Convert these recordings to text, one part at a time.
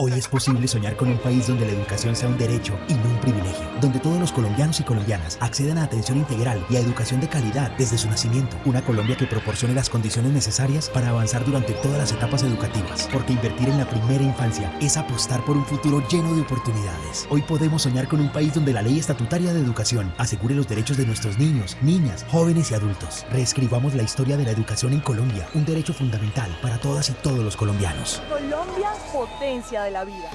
Hoy es posible soñar con un país donde la educación sea un derecho y no un privilegio, donde todos los colombianos y colombianas accedan a atención integral y a educación de calidad desde su nacimiento. Una Colombia que proporcione las condiciones necesarias para avanzar durante todas las etapas educativas, porque invertir en la primera infancia es apostar por un futuro lleno de oportunidades. Hoy podemos soñar con un país donde la ley estatutaria de educación asegure los derechos de nuestros niños, niñas, jóvenes y adultos. Reescribamos la historia de la educación en Colombia, un derecho fundamental para todas y todos los colombianos. Colombia, potencia de la vida.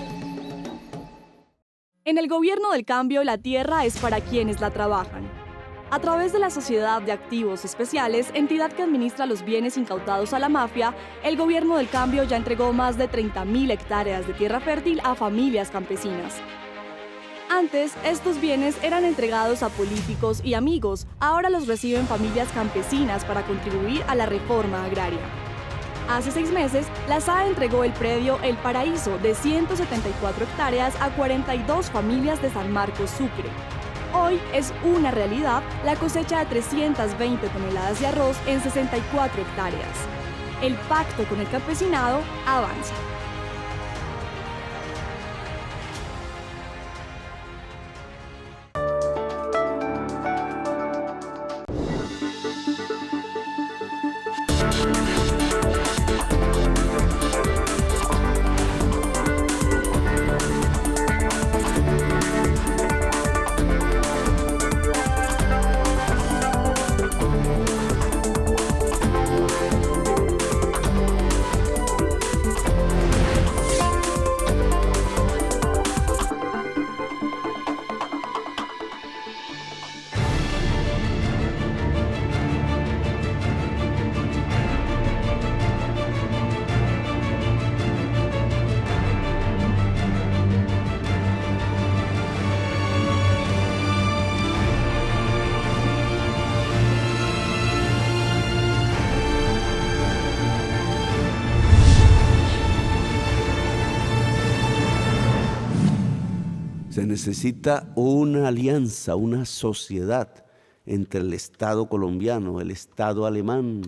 En el gobierno del cambio, la tierra es para quienes la trabajan. A través de la Sociedad de Activos Especiales, entidad que administra los bienes incautados a la mafia, el gobierno del cambio ya entregó más de 30.000 hectáreas de tierra fértil a familias campesinas. Antes, estos bienes eran entregados a políticos y amigos, ahora los reciben familias campesinas para contribuir a la reforma agraria. Hace 6 meses, la SAE entregó el predio El Paraíso de 174 hectáreas a 42 familias de San Marcos, Sucre. Hoy es una realidad la cosecha de 320 toneladas de arroz en 64 hectáreas. El pacto con el campesinado avanza. Se necesita una alianza, una sociedad entre el Estado colombiano, el Estado alemán,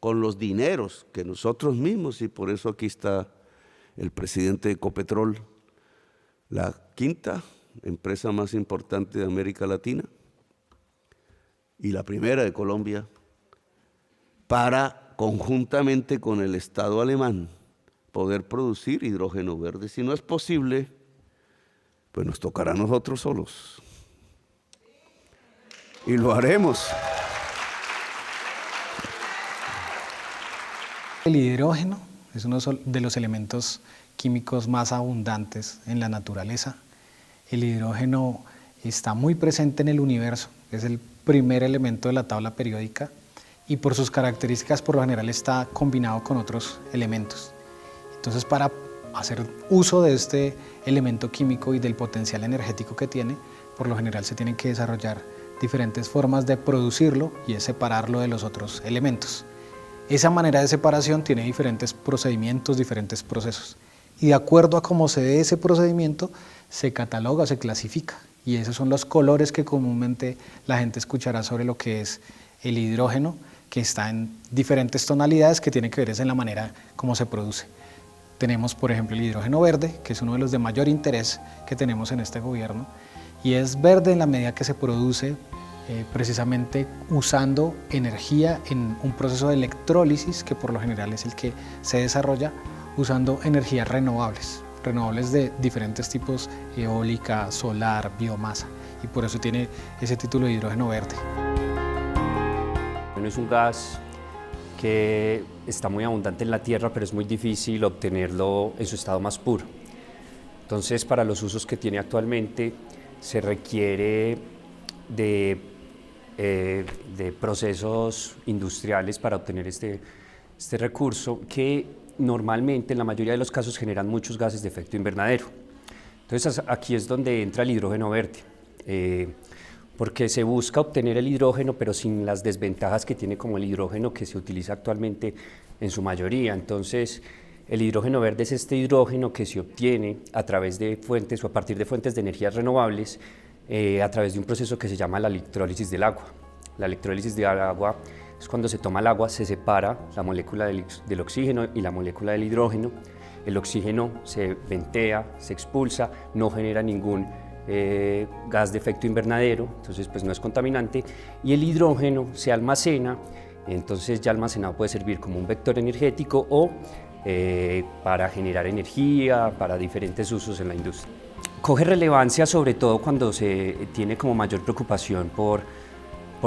con los dineros que nosotros mismos, y por eso aquí está el presidente de Ecopetrol, la quinta empresa más importante de América Latina y la primera de Colombia, para conjuntamente con el Estado alemán poder producir hidrógeno verde. Si no es posible, pues nos tocará a nosotros solos. Y lo haremos. El hidrógeno es uno de los elementos químicos más abundantes en la naturaleza. El hidrógeno está muy presente en el universo, es el primer elemento de la tabla periódica y por sus características por lo general está combinado con otros elementos. Entonces, para hacer uso de este elemento químico y del potencial energético que tiene, por lo general se tienen que desarrollar diferentes formas de producirlo y es separarlo de los otros elementos. Esa manera de separación tiene diferentes procedimientos, diferentes procesos y de acuerdo a cómo se dé ese procedimiento se cataloga, se clasifica y esos son los colores que comúnmente la gente escuchará sobre lo que es el hidrógeno, que está en diferentes tonalidades que tiene que ver en la manera como se produce. Tenemos, por ejemplo, el hidrógeno verde, que es uno de los de mayor interés que tenemos en este gobierno, y es verde en la medida que se produce precisamente usando energía en un proceso de electrólisis, que por lo general es el que se desarrolla usando energías renovables de diferentes tipos, eólica, solar, biomasa, y por eso tiene ese título de hidrógeno verde. Es un gas que está muy abundante en la tierra, pero es muy difícil obtenerlo en su estado más puro. Entonces, para los usos que tiene actualmente, se requiere de procesos industriales para obtener este recurso, que normalmente, en la mayoría de los casos, generan muchos gases de efecto invernadero. Entonces, aquí es donde entra el hidrógeno verde. Porque se busca obtener el hidrógeno, pero sin las desventajas que tiene como el hidrógeno que se utiliza actualmente en su mayoría. Entonces, el hidrógeno verde es este hidrógeno que se obtiene a través de fuentes o a partir de fuentes de energías renovables, a través de un proceso que se llama la electrólisis del agua. La electrólisis del agua es cuando se toma el agua, se separa la molécula del oxígeno y la molécula del hidrógeno. el oxígeno se ventea, se expulsa, no genera ningún gas de efecto invernadero, entonces pues no es contaminante, y el hidrógeno se almacena, entonces ya almacenado puede servir como un vector energético o para generar energía, para diferentes usos en la industria. Coge relevancia sobre todo cuando se tiene como mayor preocupación por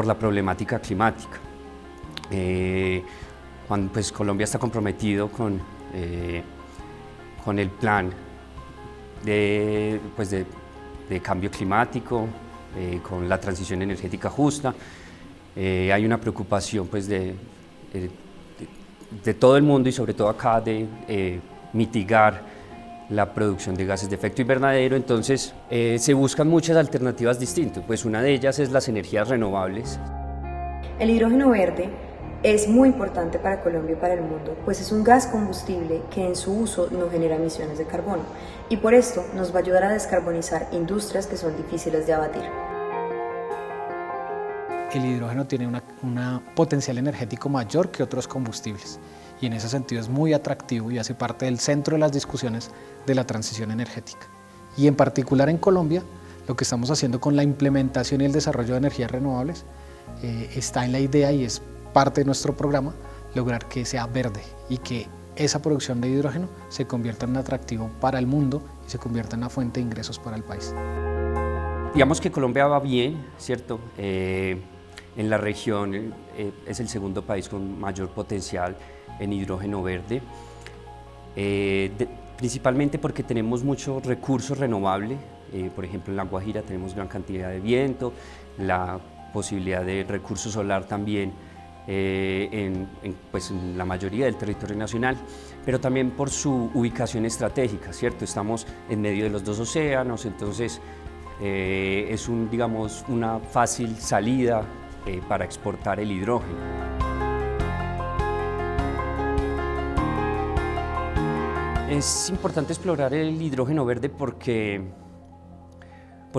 la problemática climática. Cuando pues, Colombia está comprometido con el plan de cambio climático, con la transición energética justa. Hay una preocupación pues, de todo el mundo y sobre todo acá de mitigar la producción de gases de efecto invernadero, entonces se buscan muchas alternativas distintas, pues una de ellas es las energías renovables. El hidrógeno verde es muy importante para Colombia y para el mundo, pues es un gas combustible que en su uso no genera emisiones de carbono y por esto nos va a ayudar a descarbonizar industrias que son difíciles de abatir. El hidrógeno tiene un potencial energético mayor que otros combustibles y en ese sentido es muy atractivo y hace parte del centro de las discusiones de la transición energética. Y en particular en Colombia, lo que estamos haciendo con la implementación y el desarrollo de energías renovables está en la idea y es parte de nuestro programa lograr que sea verde y que esa producción de hidrógeno se convierta en un atractivo para el mundo y se convierta en una fuente de ingresos para el país. Digamos que Colombia va bien, ¿cierto? En la región es el segundo país con mayor potencial en hidrógeno verde, principalmente porque tenemos muchos recursos renovables, por ejemplo en La Guajira tenemos gran cantidad de viento, la posibilidad de recurso solar también en la mayoría del territorio nacional, pero también por su ubicación estratégica, ¿cierto? Estamos en medio de los dos océanos, entonces es una fácil salida para exportar el hidrógeno. Es importante explorar el hidrógeno verde porque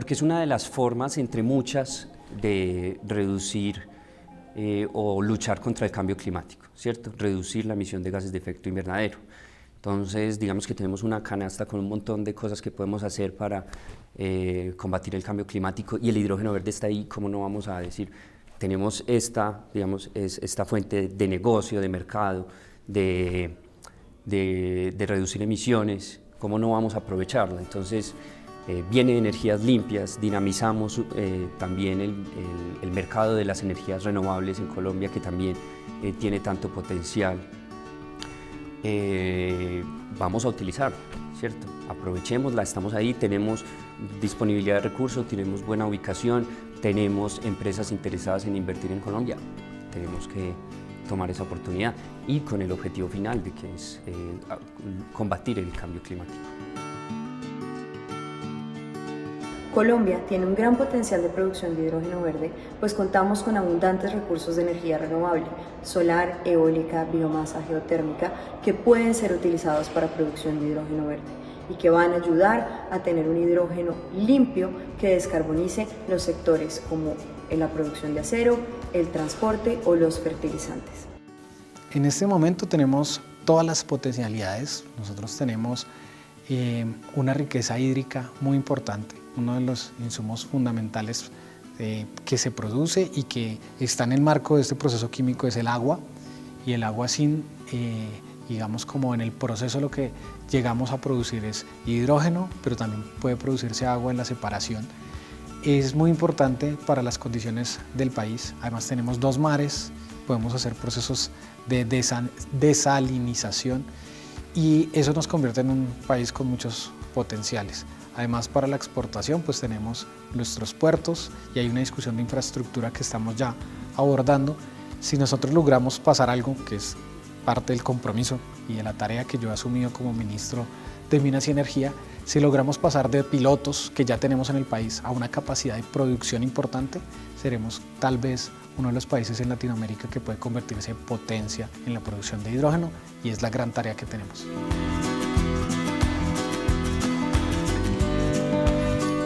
es una de las formas, entre muchas, de reducir o luchar contra el cambio climático, ¿cierto? Reducir la emisión de gases de efecto invernadero. Entonces, digamos que tenemos una canasta con un montón de cosas que podemos hacer para combatir el cambio climático y el hidrógeno verde está ahí, ¿cómo no vamos a decir? Tenemos esta fuente de negocio, de mercado, de reducir emisiones, ¿cómo no vamos a aprovecharla? Entonces, viene de energías limpias, dinamizamos también el mercado de las energías renovables en Colombia, que también tiene tanto potencial. Vamos a utilizarla, ¿cierto? Aprovechémosla, estamos ahí, tenemos disponibilidad de recursos, tenemos buena ubicación, tenemos empresas interesadas en invertir en Colombia, tenemos que tomar esa oportunidad y con el objetivo final de que es combatir el cambio climático. Colombia tiene un gran potencial de producción de hidrógeno verde, pues contamos con abundantes recursos de energía renovable, solar, eólica, biomasa, geotérmica, que pueden ser utilizados para producción de hidrógeno verde y que van a ayudar a tener un hidrógeno limpio que descarbonice los sectores como en la producción de acero, el transporte o los fertilizantes. En este momento tenemos todas las potencialidades. Nosotros tenemos una riqueza hídrica muy importante, uno de los insumos fundamentales que se produce y que está en el marco de este proceso químico es el agua, y el agua sin, digamos como en el proceso lo que llegamos a producir es hidrógeno, pero también puede producirse agua en la separación. Es muy importante para las condiciones del país, además tenemos 2 mares, podemos hacer procesos de desalinización y eso nos convierte en un país con muchos potenciales. Además, para la exportación pues tenemos nuestros puertos y hay una discusión de infraestructura que estamos ya abordando. Si nosotros logramos pasar algo que es parte del compromiso y de la tarea que yo he asumido como ministro de Minas y Energía, si logramos pasar de pilotos que ya tenemos en el país a una capacidad de producción importante, seremos tal vez uno de los países en Latinoamérica que puede convertirse en potencia en la producción de hidrógeno y es la gran tarea que tenemos.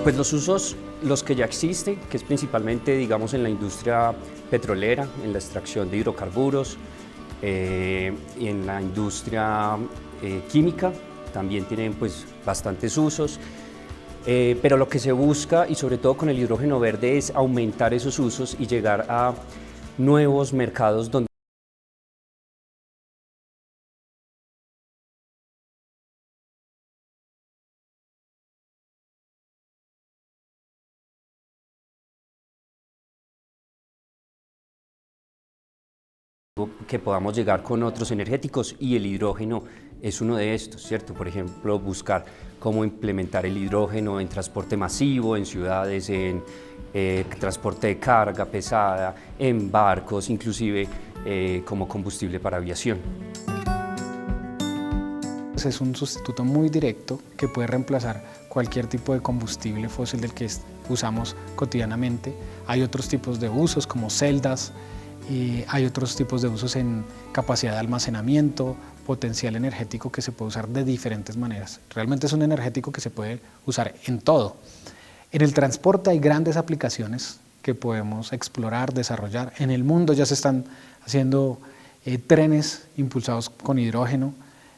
Pues los usos, los que ya existen, que es principalmente, digamos, en la industria petrolera, en la extracción de hidrocarburos, y en la industria química, también tienen pues bastantes usos. Pero lo que se busca, y sobre todo con el hidrógeno verde, es aumentar esos usos y llegar a nuevos mercados donde que podamos llegar con otros energéticos, y el hidrógeno es uno de estos, ¿cierto? Por ejemplo, buscar cómo implementar el hidrógeno en transporte masivo, en ciudades, en transporte de carga pesada, en barcos, inclusive como combustible para aviación. Es un sustituto muy directo que puede reemplazar cualquier tipo de combustible fósil del que usamos cotidianamente. Hay otros tipos de usos como celdas, hay otros tipos de usos en capacidad de almacenamiento, potencial energético que se puede usar de diferentes maneras. Realmente es un energético que se puede usar en todo. En el transporte hay grandes aplicaciones que podemos explorar, desarrollar. En el mundo ya se están haciendo trenes impulsados con hidrógeno,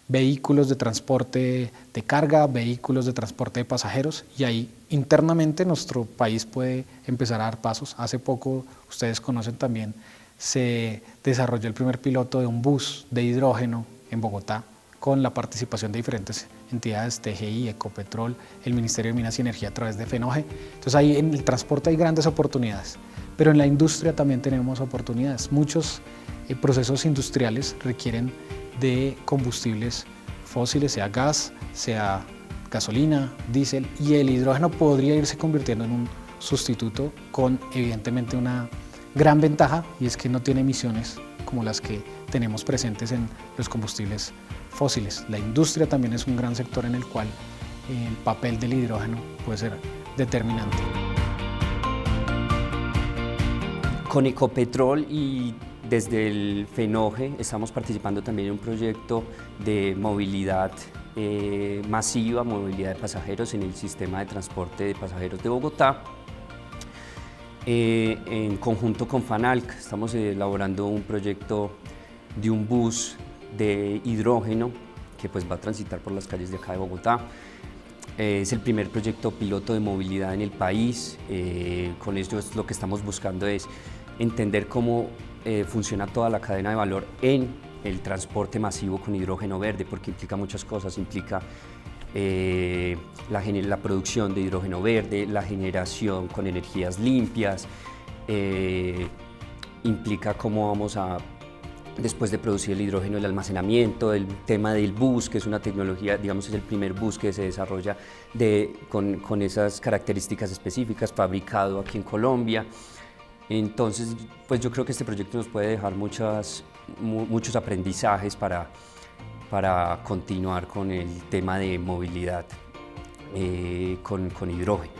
vehículos de transporte de carga, vehículos de transporte de pasajeros, y ahí internamente nuestro país puede empezar a dar pasos. Hace poco, ustedes conocen también, se desarrolló el primer piloto de un bus de hidrógeno en Bogotá con la participación de diferentes entidades, TGI, Ecopetrol, el Ministerio de Minas y Energía a través de FENOGE. Entonces ahí en el transporte hay grandes oportunidades, pero en la industria también tenemos oportunidades. Muchos procesos industriales requieren de combustibles fósiles, sea gas, sea gasolina, diésel, y el hidrógeno podría irse convirtiendo en un sustituto con evidentemente una gran ventaja, y es que no tiene emisiones como las que tenemos presentes en los combustibles fósiles. La industria también es un gran sector en el cual el papel del hidrógeno puede ser determinante. Con Ecopetrol y desde el FENOGE estamos participando también en un proyecto de movilidad masiva, movilidad de pasajeros en el sistema de transporte de pasajeros de Bogotá. En conjunto con FANALC estamos elaborando un proyecto de un bus de hidrógeno que pues va a transitar por las calles de acá de Bogotá. Es el primer proyecto piloto de movilidad en el país. Con esto lo que estamos buscando es entender cómo funciona toda la cadena de valor en el transporte masivo con hidrógeno verde, porque implica muchas cosas, implica la producción de hidrógeno verde, la generación con energías limpias, implica cómo vamos a, después de producir el hidrógeno, el almacenamiento, el tema del bus, que es una tecnología, digamos, es el primer bus que se desarrolla con esas características específicas, fabricado aquí en Colombia. Entonces, pues yo creo que este proyecto nos puede dejar muchos aprendizajes para continuar con el tema de movilidad con hidrógeno.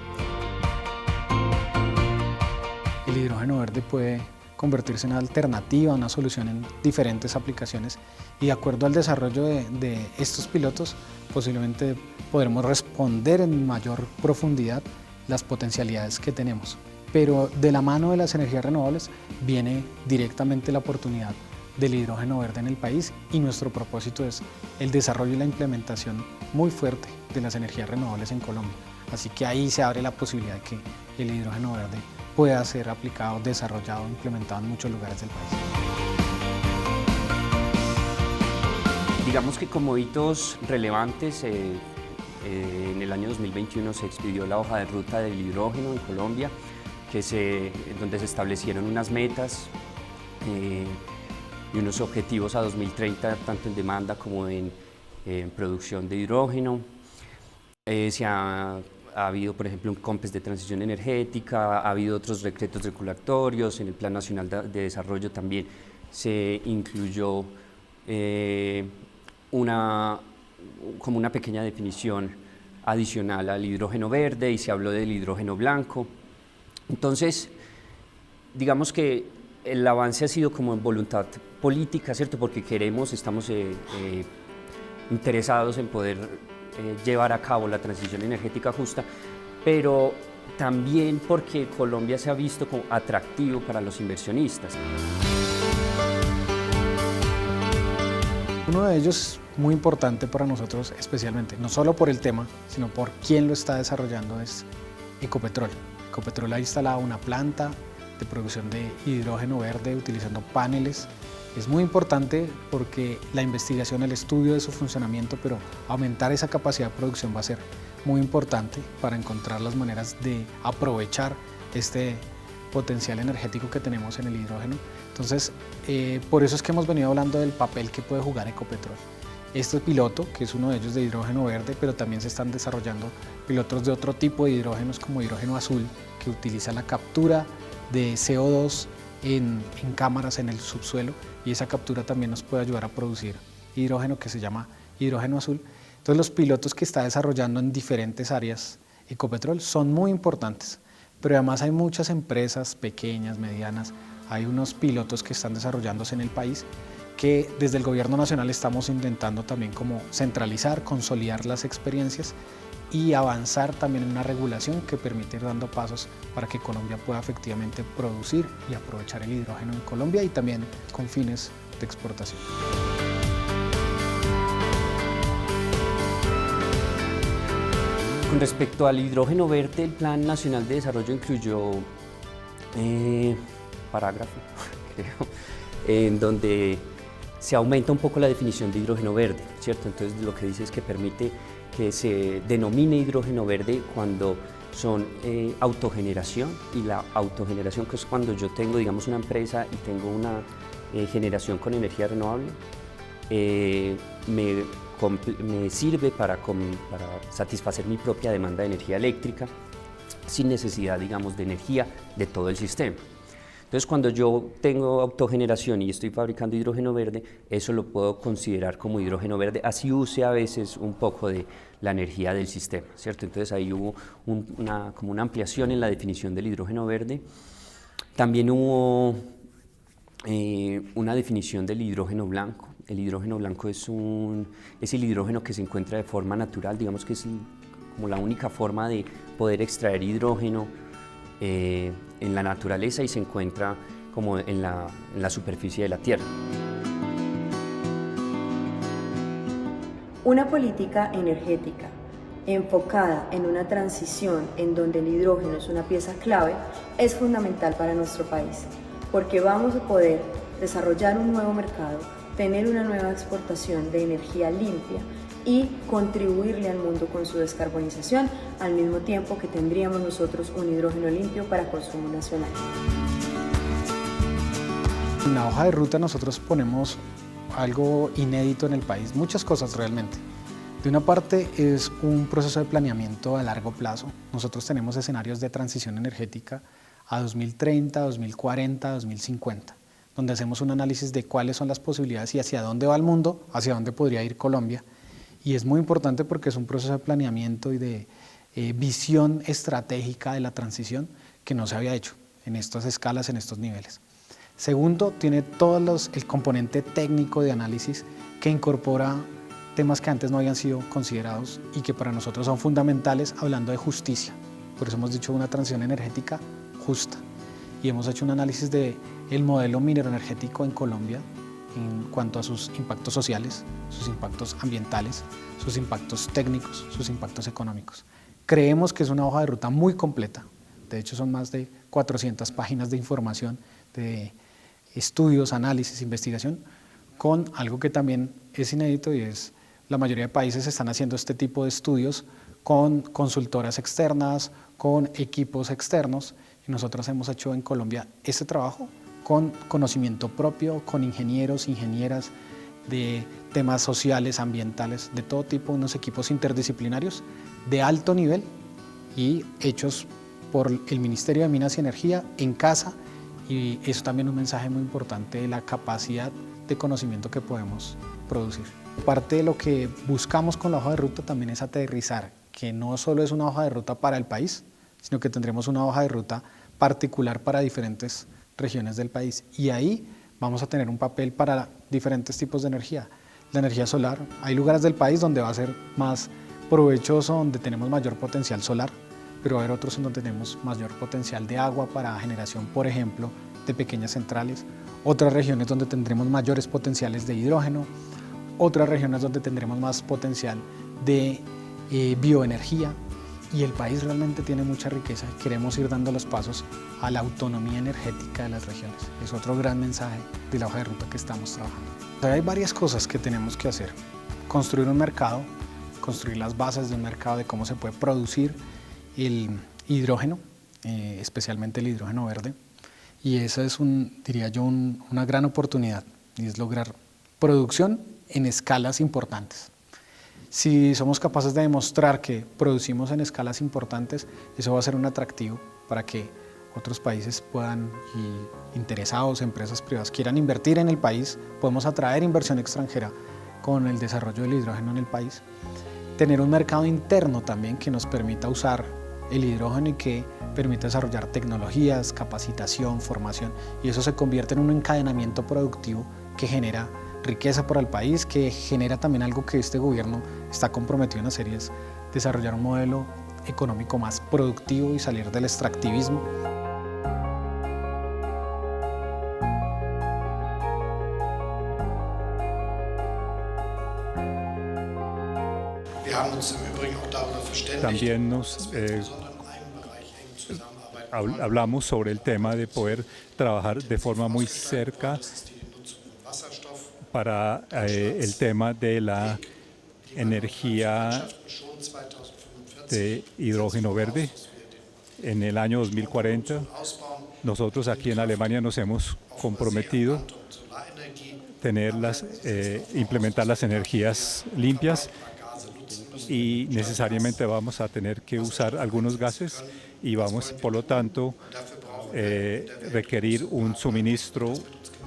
El hidrógeno verde puede convertirse en una alternativa, una solución en diferentes aplicaciones, y de acuerdo al desarrollo de estos pilotos posiblemente podremos responder en mayor profundidad las potencialidades que tenemos. Pero de la mano de las energías renovables viene directamente la oportunidad del hidrógeno verde en el país, y nuestro propósito es el desarrollo y la implementación muy fuerte de las energías renovables en Colombia. Así que ahí se abre la posibilidad de que el hidrógeno verde pueda ser aplicado, desarrollado, implementado en muchos lugares del país. Digamos que como hitos relevantes, en el año 2021 se expidió la hoja de ruta del hidrógeno en Colombia, donde se establecieron unas metas y unos objetivos a 2030, tanto en demanda como en producción de hidrógeno. Ha habido, por ejemplo, un COMPES de transición energética, ha habido otros decretos regulatorios. En el Plan Nacional de Desarrollo también se incluyó como una pequeña definición adicional al hidrógeno verde, y se habló del hidrógeno blanco. Entonces, digamos que el avance ha sido como en voluntad política, ¿cierto? Porque estamos interesados en poder llevar a cabo la transición energética justa, pero también porque Colombia se ha visto como atractivo para los inversionistas. Uno de ellos muy importante para nosotros especialmente, no solo por el tema, sino por quién lo está desarrollando, es Ecopetrol. Ecopetrol ha instalado una planta de producción de hidrógeno verde utilizando paneles. Es muy importante porque la investigación, el estudio de su funcionamiento, pero aumentar esa capacidad de producción va a ser muy importante para encontrar las maneras de aprovechar este potencial energético que tenemos en el hidrógeno. Entonces, por eso es que hemos venido hablando del papel que puede jugar Ecopetrol. Este piloto, que es uno de ellos de hidrógeno verde, pero también se están desarrollando pilotos de otro tipo de hidrógenos como hidrógeno azul, que utiliza la captura de CO2 en cámaras en el subsuelo, y esa captura también nos puede ayudar a producir hidrógeno que se llama hidrógeno azul. Entonces los pilotos que está desarrollando en diferentes áreas Ecopetrol son muy importantes, pero además hay muchas empresas pequeñas, medianas, hay unos pilotos que están desarrollándose en el país que desde el gobierno nacional estamos intentando también como centralizar, consolidar las experiencias y avanzar también en una regulación que permite ir dando pasos para que Colombia pueda efectivamente producir y aprovechar el hidrógeno en Colombia y también con fines de exportación. Con respecto al hidrógeno verde, el Plan Nacional de Desarrollo incluyó parágrafo, creo, en donde se aumenta un poco la definición de hidrógeno verde, ¿cierto? Entonces lo que dice es que permite que se denomine hidrógeno verde cuando son autogeneración, y la autogeneración, que es cuando yo tengo, digamos, una empresa y tengo una generación con energía renovable, me sirve para satisfacer mi propia demanda de energía eléctrica sin necesidad, digamos, de energía de todo el sistema. Entonces, cuando yo tengo autogeneración y estoy fabricando hidrógeno verde, eso lo puedo considerar como hidrógeno verde, así use a veces un poco de la energía del sistema, ¿cierto? Entonces ahí hubo como una ampliación en la definición del hidrógeno verde. También hubo una definición del hidrógeno blanco. El hidrógeno blanco es el hidrógeno que se encuentra de forma natural, digamos que es como la única forma de poder extraer hidrógeno en la naturaleza y se encuentra como en la superficie de la Tierra. Una política energética enfocada en una transición en donde el hidrógeno es una pieza clave es fundamental para nuestro país, porque vamos a poder desarrollar un nuevo mercado, tener una nueva exportación de energía limpia y contribuirle al mundo con su descarbonización, al mismo tiempo que tendríamos nosotros un hidrógeno limpio para consumo nacional. En la hoja de ruta nosotros ponemos algo inédito en el país, muchas cosas realmente. De una parte es un proceso de planeamiento a largo plazo. Nosotros tenemos escenarios de transición energética a 2030, 2040, 2050, donde hacemos un análisis de cuáles son las posibilidades y hacia dónde va el mundo, hacia dónde podría ir Colombia. Y es muy importante porque es un proceso de planeamiento y de visión estratégica de la transición que no se había hecho en estas escalas, en estos niveles. Segundo, tiene todo el componente técnico de análisis que incorpora temas que antes no habían sido considerados y que para nosotros son fundamentales, hablando de justicia. Por eso hemos dicho una transición energética justa. Y hemos hecho un análisis del modelo mineroenergético en Colombia en cuanto a sus impactos sociales, sus impactos ambientales, sus impactos técnicos, sus impactos económicos. Creemos que es una hoja de ruta muy completa. De hecho, son más de 400 páginas de información, de estudios, análisis, investigación, con algo que también es inédito y es la mayoría de países están haciendo este tipo de estudios con consultoras externas, con equipos externos, y nosotros hemos hecho en Colombia este trabajo con conocimiento propio, con ingenieros, ingenieras de temas sociales, ambientales, de todo tipo, unos equipos interdisciplinarios de alto nivel y hechos por el Ministerio de Minas y Energía en casa, y eso también es un mensaje muy importante de la capacidad de conocimiento que podemos producir. Parte de lo que buscamos con la hoja de ruta también es aterrizar, que no solo es una hoja de ruta para el país, sino que tendremos una hoja de ruta particular para diferentes regiones del país, y ahí vamos a tener un papel para diferentes tipos de energía. La energía solar, hay lugares del país donde va a ser más provechoso, donde tenemos mayor potencial solar, pero va a haber otros en donde tenemos mayor potencial de agua para generación, por ejemplo, de pequeñas centrales, otras regiones donde tendremos mayores potenciales de hidrógeno, otras regiones donde tendremos más potencial de bioenergía, y el país realmente tiene mucha riqueza y queremos ir dando los pasos a la autonomía energética de las regiones. Es otro gran mensaje de la hoja de ruta que estamos trabajando. Hay varias cosas que tenemos que hacer. Construir un mercado, construir las bases de un mercado de cómo se puede producir el hidrógeno, especialmente el hidrógeno verde, y esa es, diría yo, una gran oportunidad, y es lograr producción en escalas importantes. Si somos capaces de demostrar que producimos en escalas importantes, eso va a ser un atractivo para que otros países puedan, y interesados, empresas privadas, quieran invertir en el país. Podemos atraer inversión extranjera con el desarrollo del hidrógeno en el país. Tener un mercado interno también que nos permita usar el hidrógeno y que permita desarrollar tecnologías, capacitación, formación, y eso se convierte en un encadenamiento productivo que genera riqueza para el país, que genera también algo que este gobierno está comprometido en hacer, y es desarrollar un modelo económico más productivo y salir del extractivismo. También hablamos sobre el tema de poder trabajar de forma muy cerca para el tema de la energía de hidrógeno verde. En el año 2040, nosotros aquí en Alemania nos hemos comprometido implementar las energías limpias, y necesariamente vamos a tener que usar algunos gases y vamos, por lo tanto, requerir un suministro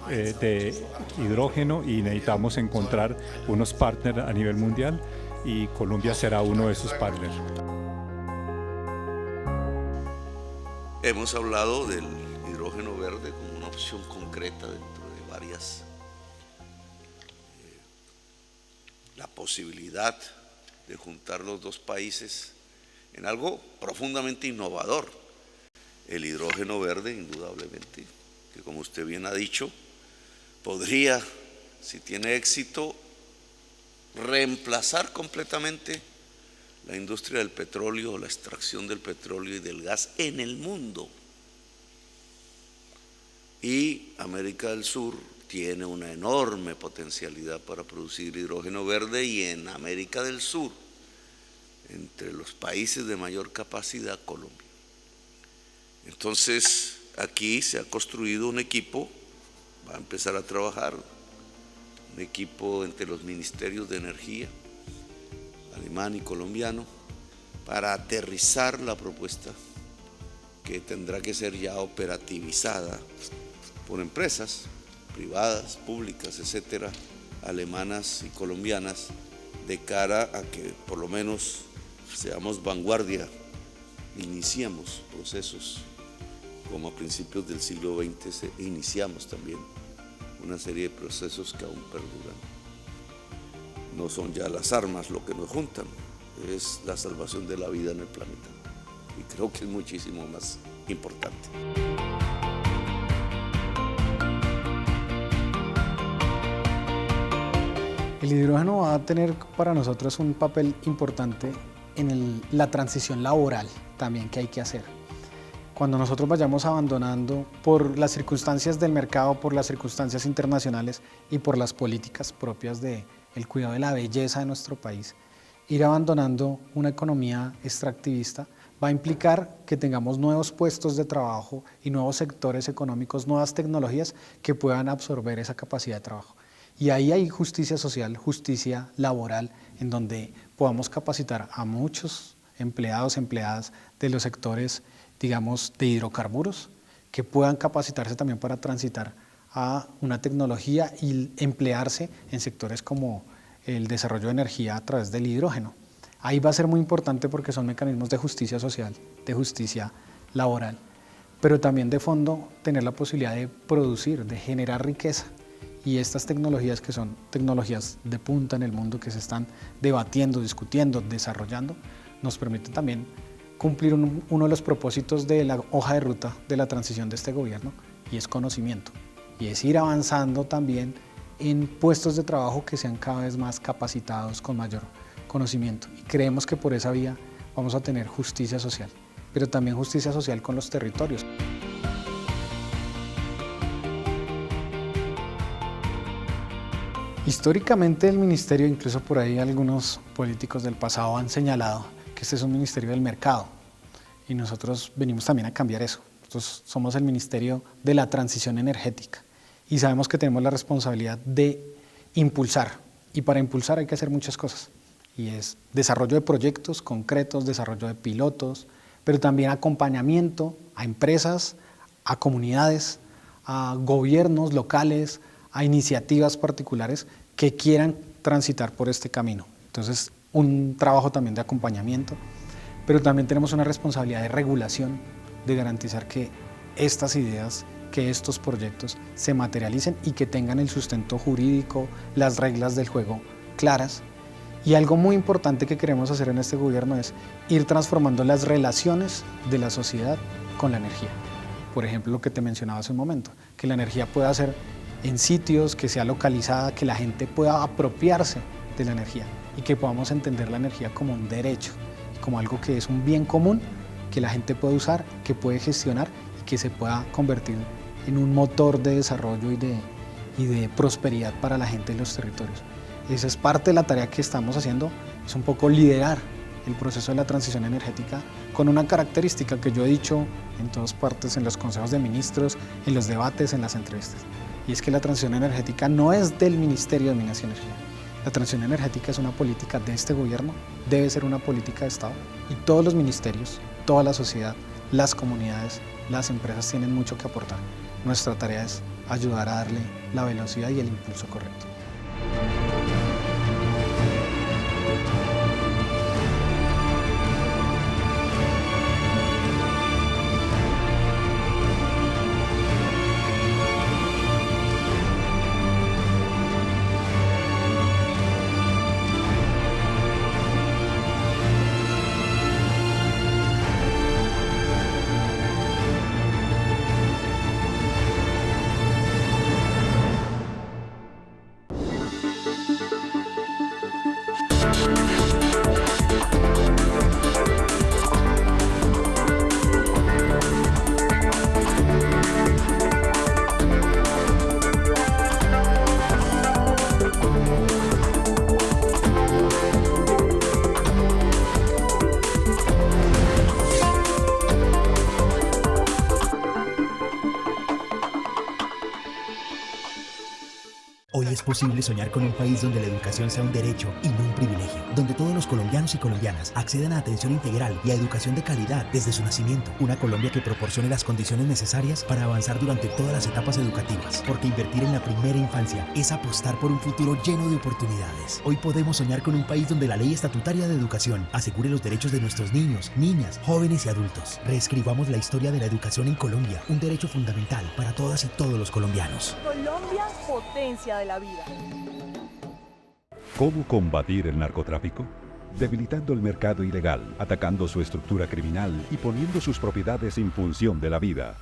de hidrógeno, y necesitamos encontrar unos partners a nivel mundial, y Colombia será uno de esos partners. Hemos hablado del hidrógeno verde como una opción concreta dentro de varias, la posibilidad de juntar los dos países en algo profundamente innovador. El hidrógeno verde, indudablemente, que como usted bien ha dicho, podría, si tiene éxito, reemplazar completamente la industria del petróleo, la extracción del petróleo y del gas en el mundo. Y América del Sur tiene una enorme potencialidad para producir hidrógeno verde, y en América del Sur, entre los países de mayor capacidad, Colombia. Entonces, aquí se ha construido un equipo, va a empezar a trabajar, un equipo entre los ministerios de energía, alemán y colombiano, para aterrizar la propuesta que tendrá que ser ya operativizada por empresas privadas, públicas, etcétera, alemanas y colombianas, de cara a que por lo menos seamos vanguardia, iniciamos procesos como a principios del siglo XX iniciamos también una serie de procesos que aún perduran. No son ya las armas lo que nos juntan, es la salvación de la vida en el planeta, y creo que es muchísimo más importante. El hidrógeno va a tener para nosotros un papel importante en la transición laboral también que hay que hacer. Cuando nosotros vayamos abandonando, por las circunstancias del mercado, por las circunstancias internacionales y por las políticas propias del cuidado de la belleza de nuestro país, ir abandonando una economía extractivista va a implicar que tengamos nuevos puestos de trabajo y nuevos sectores económicos, nuevas tecnologías que puedan absorber esa capacidad de trabajo. Y ahí hay justicia social, justicia laboral, en donde podamos capacitar a muchos empleados, empleadas de los sectores, digamos, de hidrocarburos, que puedan capacitarse también para transitar a una tecnología y emplearse en sectores como el desarrollo de energía a través del hidrógeno. Ahí va a ser muy importante porque son mecanismos de justicia social, de justicia laboral, pero también de fondo tener la posibilidad de producir, de generar riqueza. Y estas tecnologías, que son tecnologías de punta en el mundo, que se están debatiendo, discutiendo, desarrollando, nos permiten también cumplir uno de los propósitos de la hoja de ruta de la transición de este gobierno, y es conocimiento, y es ir avanzando también en puestos de trabajo que sean cada vez más capacitados, con mayor conocimiento. Y creemos que por esa vía vamos a tener justicia social, pero también justicia social con los territorios. Históricamente el ministerio, incluso por ahí algunos políticos del pasado han señalado que este es un ministerio del mercado y nosotros venimos también a cambiar eso. Nosotros somos el ministerio de la transición energética y sabemos que tenemos la responsabilidad de impulsar, y para impulsar hay que hacer muchas cosas, y es desarrollo de proyectos concretos, desarrollo de pilotos, pero también acompañamiento a empresas, a comunidades, a gobiernos locales, a iniciativas particulares que quieran transitar por este camino. Entonces, un trabajo también de acompañamiento, pero también tenemos una responsabilidad de regulación, de garantizar que estas ideas, que estos proyectos se materialicen y que tengan el sustento jurídico, las reglas del juego claras. Y algo muy importante que queremos hacer en este gobierno es ir transformando las relaciones de la sociedad con la energía. Por ejemplo, lo que te mencionaba hace un momento, que la energía pueda ser en sitios, que sea localizada, que la gente pueda apropiarse de la energía y que podamos entender la energía como un derecho, como algo que es un bien común, que la gente puede usar, que puede gestionar y que se pueda convertir en un motor de desarrollo y de prosperidad para la gente en los territorios. Esa es parte de la tarea que estamos haciendo, es un poco liderar el proceso de la transición energética con una característica que yo he dicho en todas partes, en los consejos de ministros, en los debates, en las entrevistas, y es que la transición energética no es del Ministerio de Minas y Energía. La transición energética es una política de este gobierno, debe ser una política de Estado, y todos los ministerios, toda la sociedad, las comunidades, las empresas tienen mucho que aportar. Nuestra tarea es ayudar a darle la velocidad y el impulso correcto. Hoy es posible soñar con un país donde la educación sea un derecho y no un privilegio, donde todos los colombianos y colombianas accedan a atención integral y a educación de calidad desde su nacimiento. Una Colombia que proporcione las condiciones necesarias para avanzar durante todas las etapas educativas, porque invertir en la primera infancia es apostar por un futuro lleno de oportunidades. Hoy podemos soñar con un país donde la ley estatutaria de educación asegure los derechos de nuestros niños, niñas, jóvenes y adultos. Reescribamos la historia de la educación en Colombia, un derecho fundamental para todas y todos los colombianos. Colombia, potencia de la vida. ¿Cómo combatir el narcotráfico? Debilitando el mercado ilegal, atacando su estructura criminal y poniendo sus propiedades en función de la vida.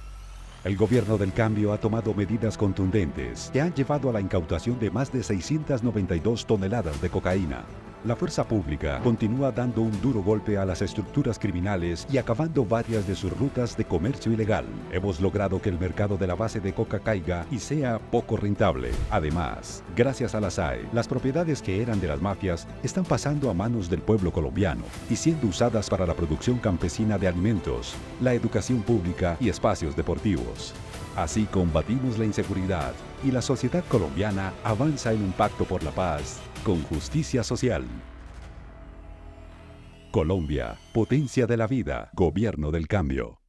El gobierno del cambio ha tomado medidas contundentes que han llevado a la incautación de más de 692 toneladas de cocaína. La fuerza pública continúa dando un duro golpe a las estructuras criminales y acabando varias de sus rutas de comercio ilegal. Hemos logrado que el mercado de la base de coca caiga y sea poco rentable. Además, gracias a la SAE, las propiedades que eran de las mafias están pasando a manos del pueblo colombiano y siendo usadas para la producción campesina de alimentos, la educación pública y espacios deportivos. Así combatimos la inseguridad y la sociedad colombiana avanza en un pacto por la paz con justicia social. Colombia, potencia de la vida, gobierno del cambio.